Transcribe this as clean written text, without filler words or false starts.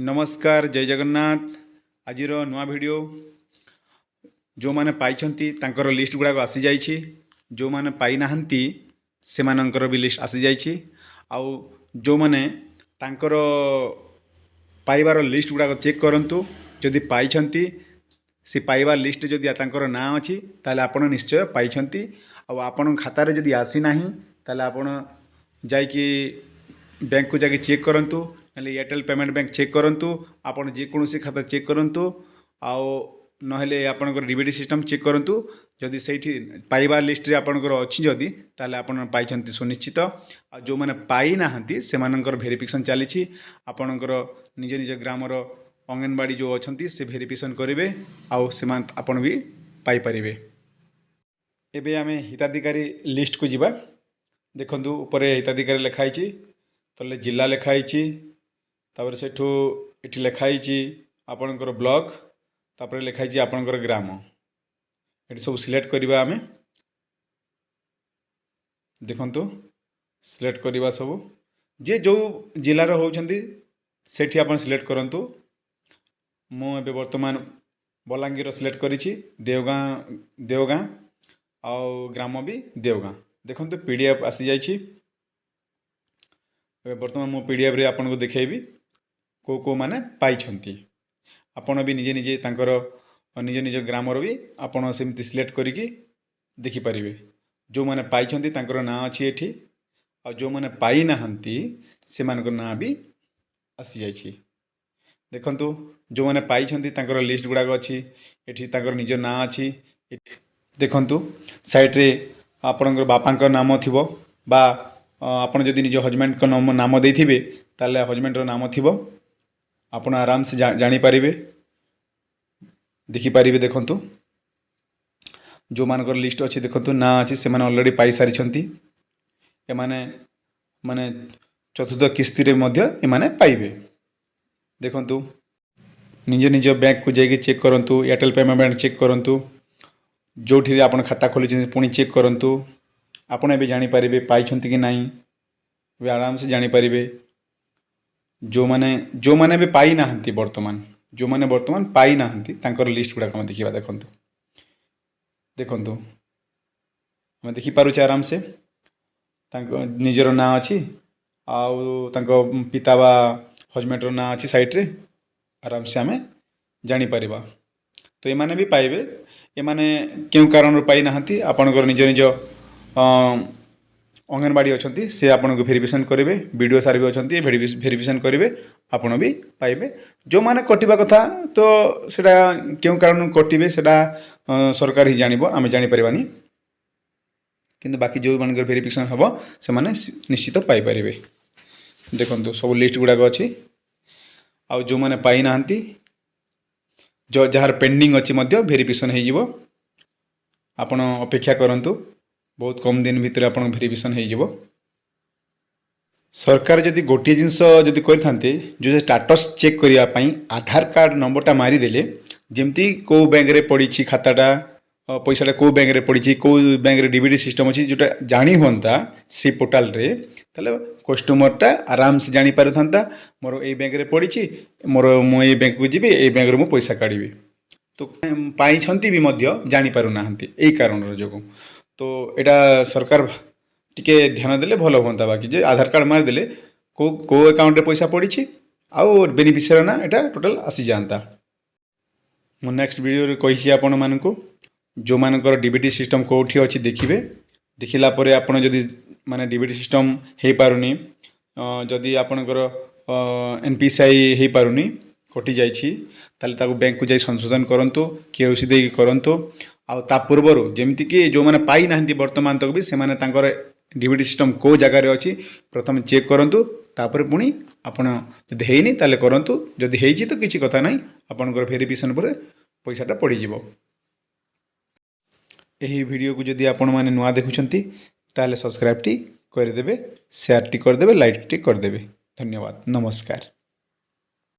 नमस्कार जय जगन्नाथ। आज नुआ वीडियो जो मैंने पाई लिस्ट गुड़ाक आसी जाइए, जो मैंने पाई नाहंती से मानकर भी लिस्ट आसी जाइए। आउ जो मैंने तांकर पाइबार लिस्ट गुड़ाक चेक करंतु, जदि पाई से पाइबार लिस्ट जदि तांकर ना अच्छी ताले आपण निश्चय पाई। आपण खाता रे जदि आसी नाही ताले आपण जाइए बैंक को जाके चेक करंतु, एयरटेल पेमेंट बैंक चेक करंतु, आपण जेकोसी खाता चेक करंतु, आउ नहेले आपणकर डीबीटी सिस्टम चेक करंतु। जदि सेठी पाइबा लिस्ट रे आपणकर अछि जदि ताले आपण पाइछंती सुनिश्चित। आ जो माने पाई नाहंती से मानकर वेरिफिकेशन चलीछि। आपणकर निज निज ग्रामर अंगनवाड़ी जो अछंती से वेरिफिकेशन करिवे, आउ सेमान आपण भी पाई परिवे। एबे आमे हिताधिकारी लिस्ट को जिबा। देखंतु ऊपर हिताधिकारी लिखाई छि, तले जिला लिखाई छि, तापर सेठू एठी लिखाई आपणकर ब्लॉक, तापर लिखाई आपणकर ग्राम। एठी सब सिलेक्ट करिबा आमे। देखंतु सिलेक्ट करिबा सब जे जो जिला रो होउछंती सेठी आपण सिलेक्ट करंतु। मो एबे वर्तमान बलांगीर सिलेक्ट करिछि, देवगां आउ ग्राम भी देवगां। देखंतु पीडीएफ आसी जाइछि। वर्तमान मो पीडीएफ रे आपन को देखेबी को माने पाइछंती। आपण भी निजे निजे तांकर निज निज ग्रामर भी आपण सेमती सिलेक्ट करिकी देखि परिबे। जो माने पाइछंती तांकर ना अछि एठी, आ जो माने पाई नाहंती से मानकर ना भी आसी जाइछि। देखंतु जो माने पाइछंती तांकर लिस्ट गुडाक अछि, एठी तांकर निज ना अछि। देखंतु साइड रे आपणकर बापांकर नाम थिबो, बा आपण जदि निज हजबैंड को नाम देथिबे ताले हजबैंड रो नाम थिबो। आपण आराम से जानि परिबे, देखि परिबे। देखंतु जो मानकर लिस्ट अछि, देखंतु ना अछि से माने ऑलरेडी पाई सारी छंती। ए माने चतुर्थ किस्ती रे मध्य ए माने पाइबे। देखंतु निज निज बैंक को जाइए चेक करंतु, एयरटेल पेमेंट बैंक चेक करंतु, जोठी आपण खाता खोली पुणी चेक करंतु। आपण भी जानि परिबे पाई छंती कि नाही, वे आराम से जानि परिबे। जो माने भी पाई नाहंती, वर्तमान पाई नाहंती तांकर लिस्ट गुडा हम देखिबा। देखंतु देखंतु हम देखि पारुछ आराम से तांको निजर ना अछि, आउ तांको पिता बा हजबैंड रो ना अछि साइड रे। आराम से हमें जानि परिबा। तो ए माने भी पाइबे। ए माने क्यों कारण पाई नाहंती, आपणकर निज निज अंगनवाड़ी अछंती से आपन को वेरिफिकेशन करेंगे। वीडियो सार भी अछंती वेरिफिकेशन करेंगे, आपन भी पाइबे। जो माने कटिबा कथा तो सेटा क्यों कारण कटिबे सेटा सरकार ही जानिबो, आमे जानि परिबानी। किंतु बाकी जो मानकर वेरिफिकेशन हबो से माने निश्चित पाई परिबे। देखंतु सब लिस्ट गुडा अछि। आ जो माने पाई नाहंती, जो जार पेंडिंग अछि मध्य वेरिफिकेशन हे जिवो। आपण अपेक्षा करंतु, बहुत कम दिन भितर आपण वेरिफिकेशन हे जिवो। सरकार जदि गोटे जिनस जदि करथांते, जो स्टेटस चेक करिया पई आधार कार्ड नंबरटा मारी देले, जेमती को बैंक रे पड़ी खाताटा, पैसाटा को बैंक रे पड़ी, को बैंक रे डीबीटी सिस्टम अछि, जोटा जानी होंता से पोर्टल रे, ताले कस्टमरटा आराम से जानि पारथांता मोर ए बैंक रे पड़ी, मोर मो ए बैंक को जिबे, ए बैंक रे मो पैसा काढिबे। तो पाई छंती भी मध्य जानि पारु नाहंती एई कारण रो जोगु। तो एटा सरकार टिके ध्यान देले भलो होंता। बाकी जे आधार कार्ड मार देले को अकाउंट रे पैसा पड़ी आउ बेनिफिशियरी ना एटा टोटल आसी जानता। मो नेक्स्ट वीडियो रे कहिछि आपण मानकु, जो मानकर डीबीटी सिस्टम कोठी अछि देखिबे। देखिला परे आपण जदि माने डीबीटी सिस्टम हे पारुनी, जदि आपणकर एनपीसीआई हे पारुनी, कटि जाइछि, ताले ताको बैंक को जाई संशोधन करंतु, केओसी देई करंतु। आ ता पूर्वरु जेमति कि जो माने पाई नाहंती वर्तमान तक भी, से माने तांकर डीबीटी सिस्टम को जगह रे अछि प्रथम चेक करंतु, तापर पुणी आपण जदि हेइनी ताले करंतु। जदि हेइछि तो किछि कथा नाही, आपणकर वेरिफिकेशन पर पैसाटा पड़ी जिवो। एही वीडियो को जदि आपण माने नुआ देखुछंती ताले सब्सक्राइब टी कर देबे, शेयर टी कर देबे, लाइक टी कर देबे। धन्यवाद, नमस्कार।